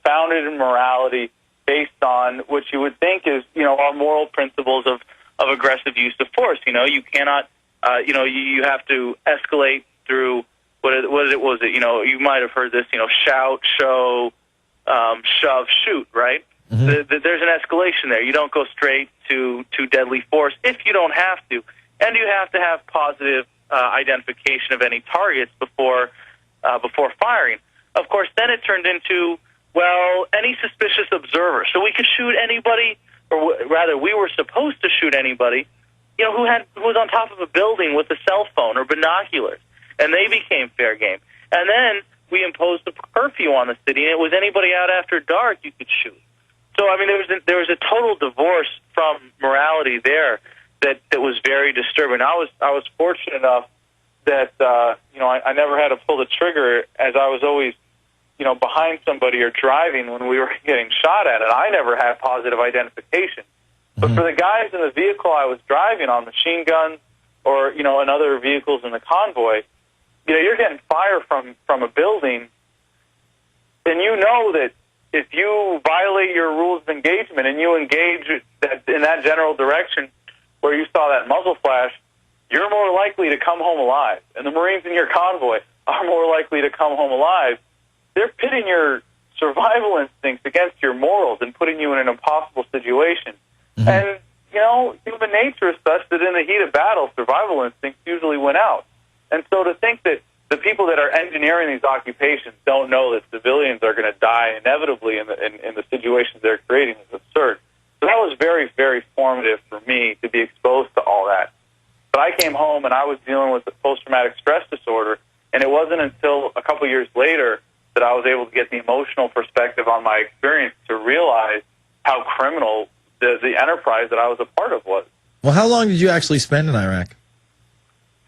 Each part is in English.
founded in morality, based on what you would think is, our moral principles of aggressive use of force. You cannot, you have to escalate through was it? You might have heard this, shout, show, shove, shoot, right? Mm-hmm. There's an escalation there. You don't go straight to deadly force if you don't have to. And you have to have positive identification of any targets before firing. Of course, then it turned into, any suspicious observer. So we could shoot anybody, or rather, we were supposed to shoot anybody, who was on top of a building with a cell phone or binoculars, and they became fair game. And then we imposed a curfew on the city, and it was anybody out after dark you could shoot. So there was a total divorce from morality there that was very disturbing. I was fortunate enough that I never had to pull the trigger, as I was always behind somebody or driving when we were getting shot at, and I never had positive identification. Mm-hmm. But for the guys in the vehicle I was driving on, machine guns or in other vehicles in the convoy, you're getting fire from a building, and you know that if you violate your rules of engagement and you engage in that general direction where you saw that muzzle flash, you're more likely to come home alive. And the Marines in your convoy are more likely to come home alive. They're pitting your survival instincts against your morals and putting you in an impossible situation. Mm-hmm. And, human nature is such that in the heat of battle, survival instincts usually win out. And so to think that the people that are engineering these occupations don't know that civilians are going to die inevitably in the situations they're creating is absurd. So that was very, very formative for me to be exposed to all that. But I came home and I was dealing with post-traumatic stress disorder, and it wasn't until a couple years later that I was able to get the emotional perspective on my experience to realize how criminal the enterprise that I was a part of was. Well, how long did you actually spend in Iraq?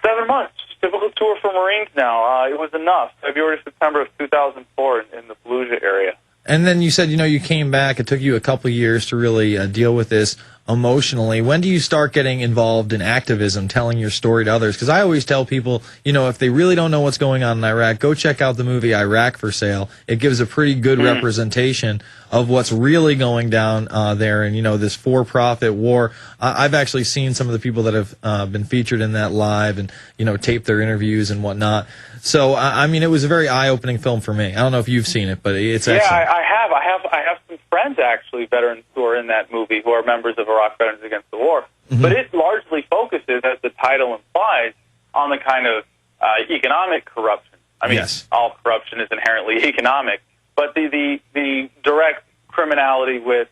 7 months. Typical tour for Marines now. It was enough. February to September of 2004 in the Fallujah area. And then you said, you came back. It took you a couple of years to really deal with this emotionally. When do you start getting involved in activism, telling your story to others? Because I always tell people, if they really don't know what's going on in Iraq, go check out the movie Iraq for Sale. It gives a pretty good representation of what's really going down there and, this for-profit war. I've actually seen some of the people that have been featured in that live and, taped their interviews and whatnot. So, it was a very eye-opening film for me. I don't know if you've seen it, but it's excellent. Yeah, I have some friends, actually, veterans who are in that movie who are members of Iraq Veterans Against the War. Mm-hmm. But it largely focuses, as the title implies, on the kind of economic corruption. Yes. All corruption is inherently economic, but the direct criminality with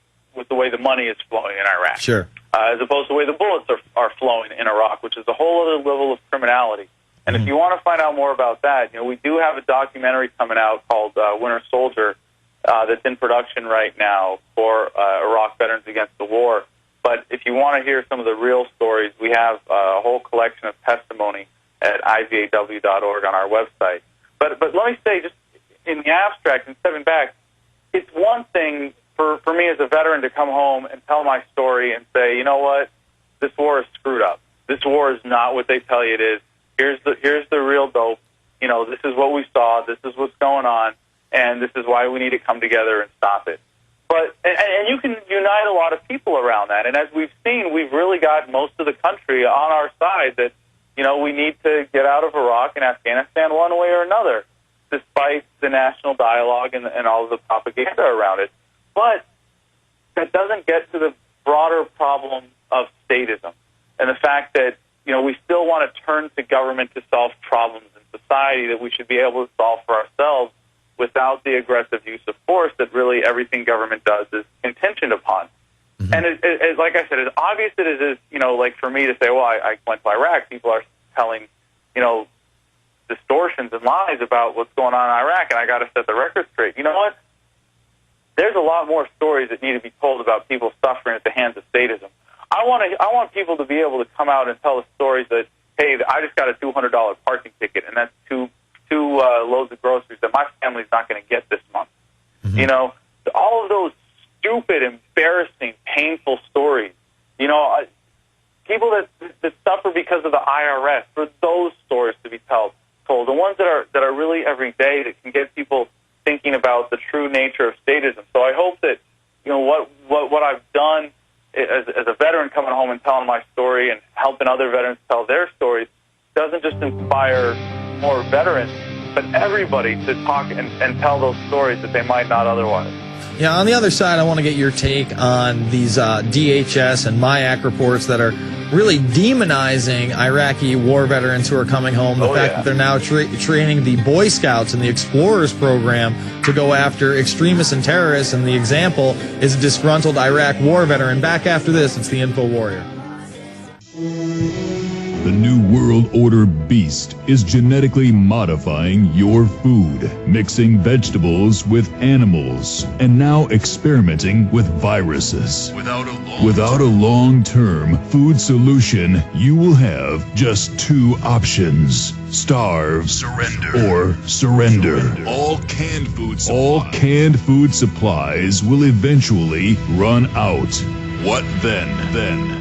the way the money is flowing in Iraq. Sure. As opposed to the way the bullets are flowing in Iraq, which is a whole other level of criminality. And if you want to find out more about that, we do have a documentary coming out called Winter Soldier that's in production right now for Iraq Veterans Against the War. But if you want to hear some of the real stories, we have a whole collection of testimony at ivaw.org on our website. But let me say, just in the abstract and stepping back, it's one thing for me as a veteran to come home and tell my story and say, you know what, this war is screwed up. This war is not what they tell you it is. Here's the real dope. This is what we saw. This is what's going on, and this is why we need to come together and stop it. But and you can unite a lot of people around that. And as we've seen, we've really got most of the country on our side that we need to get out of Iraq and Afghanistan one way or another, despite the national dialogue and all of the propaganda around it. But that doesn't get to the broader problem of statism and the fact that we still want to turn to government to solve problems in society that we should be able to solve for ourselves without the aggressive use of force that really everything government does is contingent upon. Mm-hmm. And like I said, as obvious as it is, like for me to say, well, I went to Iraq, people are telling, distortions and lies about what's going on in Iraq, and I got to set the record straight. You know what? There's a lot more stories that need to be told about people suffering at the hands of statism. I want people to be able to come out and tell the stories that, hey, I just got a $200 parking ticket, and that's two loads of groceries that my family's not going to get this month. Mm-hmm. All of those stupid, embarrassing, painful stories. People that suffer because of the IRS, for those stories to be told. The ones that are really every day that can get people thinking about the true nature of statism. So I hope that, you know, what I've done as a veteran coming home and telling my story and helping other veterans tell their stories doesn't just inspire more veterans, but everybody to talk and tell those stories that they might not otherwise. Yeah, on the other side, I want to get your take on these DHS and MIAC reports that are really demonizing Iraqi war veterans who are coming home. The fact that they're now training the Boy Scouts and the Explorers program to go after extremists and terrorists, and the example is a disgruntled Iraq war veteran. Back after this, it's the Info Warrior. The New World Order beast is genetically modifying your food, mixing vegetables with animals, and now experimenting with viruses. Without a long-term food solution, you will have just two options: starve, or surrender. All canned food supplies will eventually run out. What then?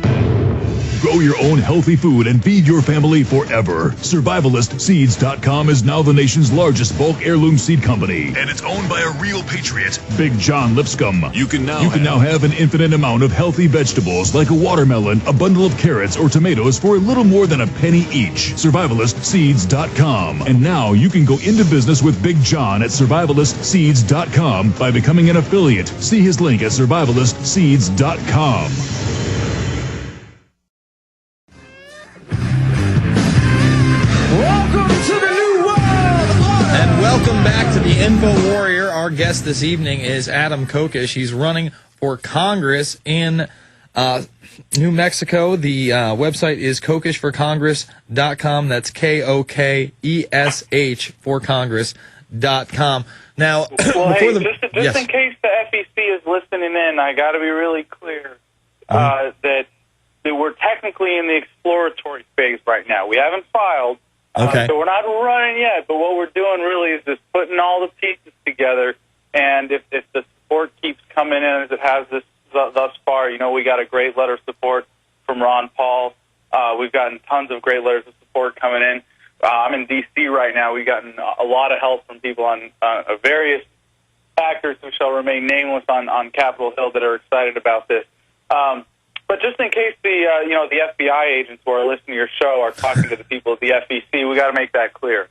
Grow your own healthy food and feed your family forever. SurvivalistSeeds.com is now the nation's largest bulk heirloom seed company, and it's owned by a real patriot, Big John Lipscomb. You can now have an infinite amount of healthy vegetables like a watermelon, a bundle of carrots, or tomatoes for a little more than a penny each. SurvivalistSeeds.com. And now you can go into business with Big John at SurvivalistSeeds.com by becoming an affiliate. See his link at SurvivalistSeeds.com. Welcome back to the Info Warrior. Our guest this evening is Adam Kokesh. He's running for Congress in New Mexico. The website is kokeshforcongress.com. That's KOKESH for Congress.com. Now, well, hey, just in case the FEC is listening in, I got to be really clear that we're technically in the exploratory phase right now. We haven't filed. Okay. So we're not running yet, but what we're doing really is just putting all the pieces together, and if the support keeps coming in as it has thus far, you know, we got a great letter of support from Ron Paul. We've gotten tons of great letters of support coming in. I'm in D.C. right now. We've gotten a lot of help from people on various actors who shall remain nameless on Capitol Hill that are excited about this. But just in case the FBI agents who are listening to your show are talking to the people at the FEC, we got to make that clear.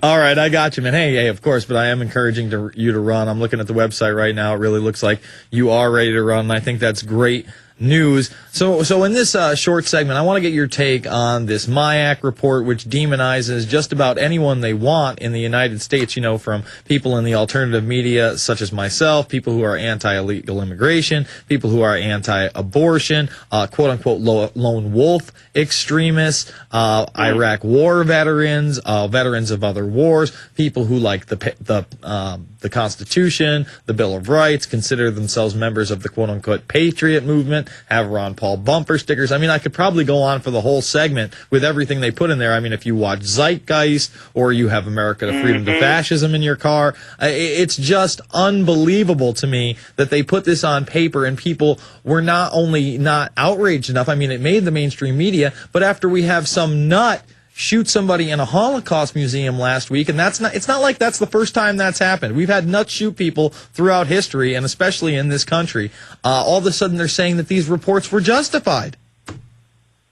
All right, I got you, man. Hey, of course, but I am encouraging you to run. I'm looking at the website right now. It really looks like you are ready to run, and I think that's great news. So in this short segment, I want to get your take on this MIAC report, which demonizes just about anyone they want in the United States, you know, from people in the alternative media, such as myself, people who are anti-illegal immigration, people who are anti-abortion, quote-unquote lone wolf extremists, Iraq war veterans, veterans of other wars, people who like the Constitution, the Bill of Rights, consider themselves members of the quote-unquote patriot movement, have Ron Paul bumper stickers. I mean, I could probably go on for the whole segment with everything they put in there. I mean, if you watch Zeitgeist or you have America to Freedom to Fascism in your car, it's just unbelievable to me that they put this on paper and people were not only not outraged enough, I mean, it made the mainstream media, but after we have some nut shoot somebody in a Holocaust museum last week, and it's not like that's the first time that's happened. We've had nuts shoot people throughout history, and especially in this country. All of a sudden they're saying that these reports were justified.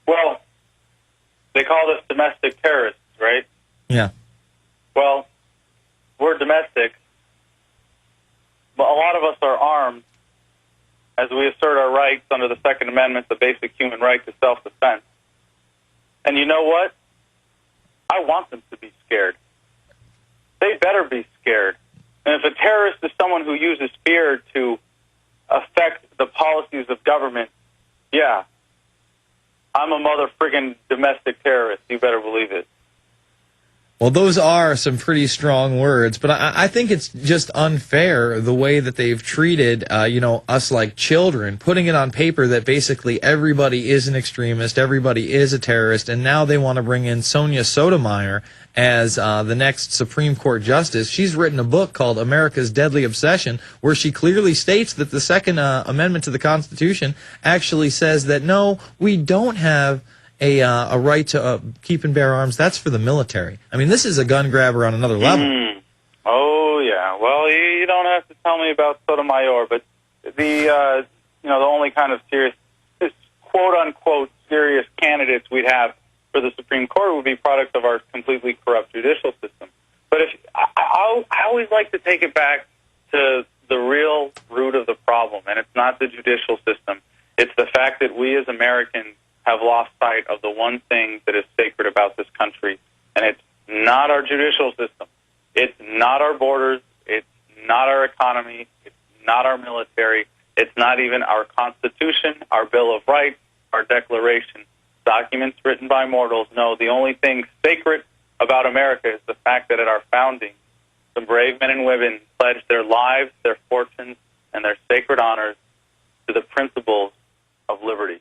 Well, they call us domestic terrorists, right? Yeah. Well, we're domestic, but a lot of us are armed as we assert our rights under the Second Amendment, the basic human right to self-defense. And you know what? I want them to be scared. They better be scared. And if a terrorist is someone who uses fear to affect the policies of government, yeah, I'm a mother-friggin' domestic terrorist. You better believe it. Well, those are some pretty strong words, but I think it's just unfair the way that they've treated, us like children, putting it on paper that basically everybody is an extremist, everybody is a terrorist, and now they want to bring in Sonia Sotomayor as the next Supreme Court justice. She's written a book called America's Deadly Obsession, where she clearly states that the Second Amendment to the Constitution actually says that, no, we don't have a right to keep and bear arms. That's for the military. I mean, this is a gun grabber on another level. Oh, yeah. Well, you don't have to tell me about Sotomayor, but the only kind of serious, quote unquote, serious candidates we'd have for the Supreme Court would be products of our completely corrupt judicial system. But I always like to take it back to the real root of the problem, and it's not the judicial system. It's the fact that we as Americans have lost sight of the one thing that is sacred about this country, and it's not our judicial system. It's not our borders. It's not our economy. It's not our military. It's not even our Constitution, our Bill of Rights, our Declaration, documents written by mortals. No, the only thing sacred about America is the fact that at our founding, some brave men and women pledged their lives, their fortunes, and their sacred honors to the principles of liberty.